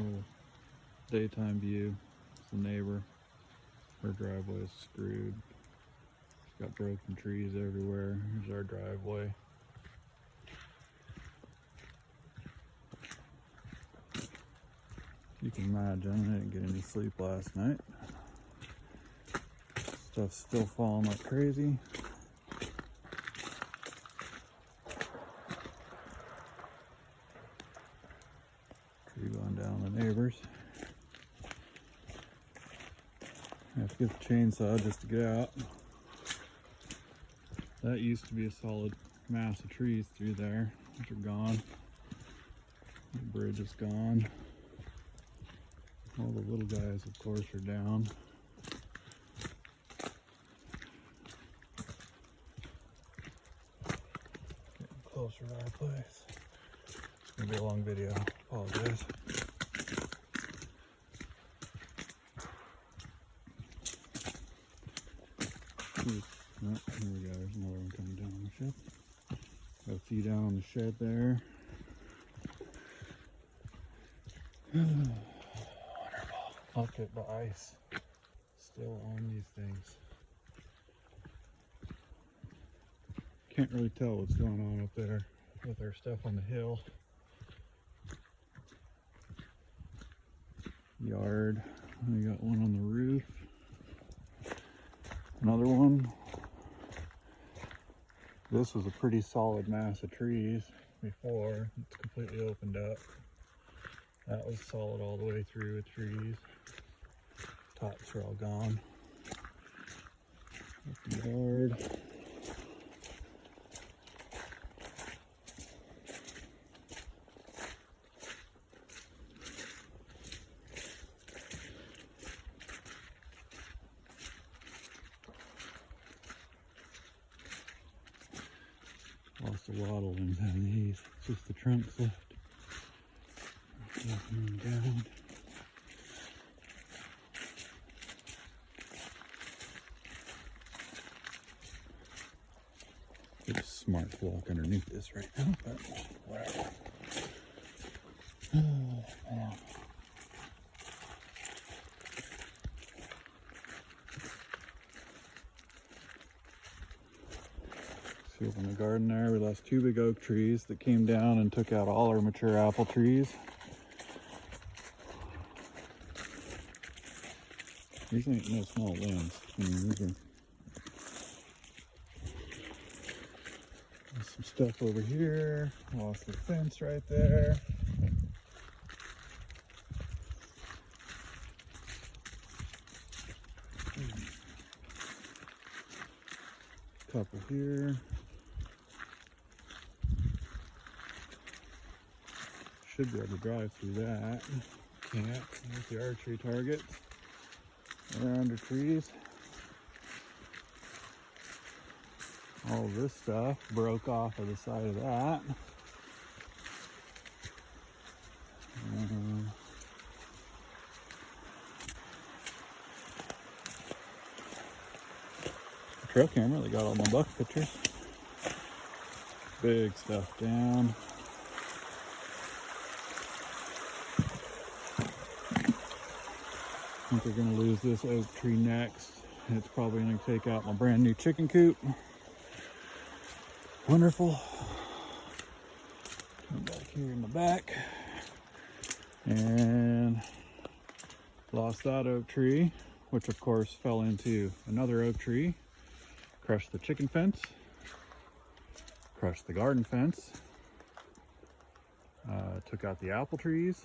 Little daytime view. It's the neighbor. Her driveway is screwed. She's got broken trees everywhere. Here's our driveway. You can imagine, I didn't get any sleep last night. Stuff's still falling like crazy. Tree going down the neighbors. I have to get the chainsaw just to get out. That used to be a solid mass of trees through there, which are gone. The bridge is gone. All the little guys, of course, are down. Getting closer to our place. It's gonna be a long video. Apologize. Oh, here we go. There's another one coming down on the shed. Got a few down on the shed there. Wonderful. Look at the ice still on these things. Can't really tell what's going on up there with our stuff on the hill. Yard. We got one on the roof. Another one. This was a pretty solid mass of trees before. It's completely opened up. That was solid all the way through with trees. Tops are all gone. Yard. Lost a lot of limbs on these. It's just the trunks left. Nothing down. It's smart to walk underneath this right now, but whatever. Oh, man. See up in the garden there, we lost 2 big oak trees that came down and took out all our mature apple trees. These ain't no small limbs. I mean, these are... There's some stuff over here. Lost the fence right there. Couple here. Should be able to drive through that. Can't. There's the archery targets. They're under trees. All this stuff broke off of the side of that. Trail camera, they got all my buck pictures. Big stuff down. I think we're gonna lose this oak tree next. It's probably gonna take out my brand new chicken coop. Wonderful. Come back here in the back. And lost that oak tree, which of course fell into another oak tree. Crushed the chicken fence. Crushed the garden fence. Took out the apple trees.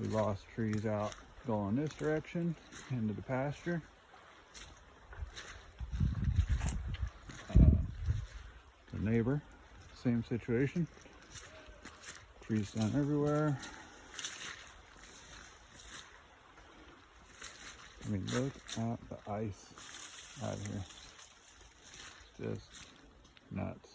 We lost trees out going this direction into the pasture. The neighbor, same situation. Trees down everywhere. I mean, look at the ice out here. Just nuts.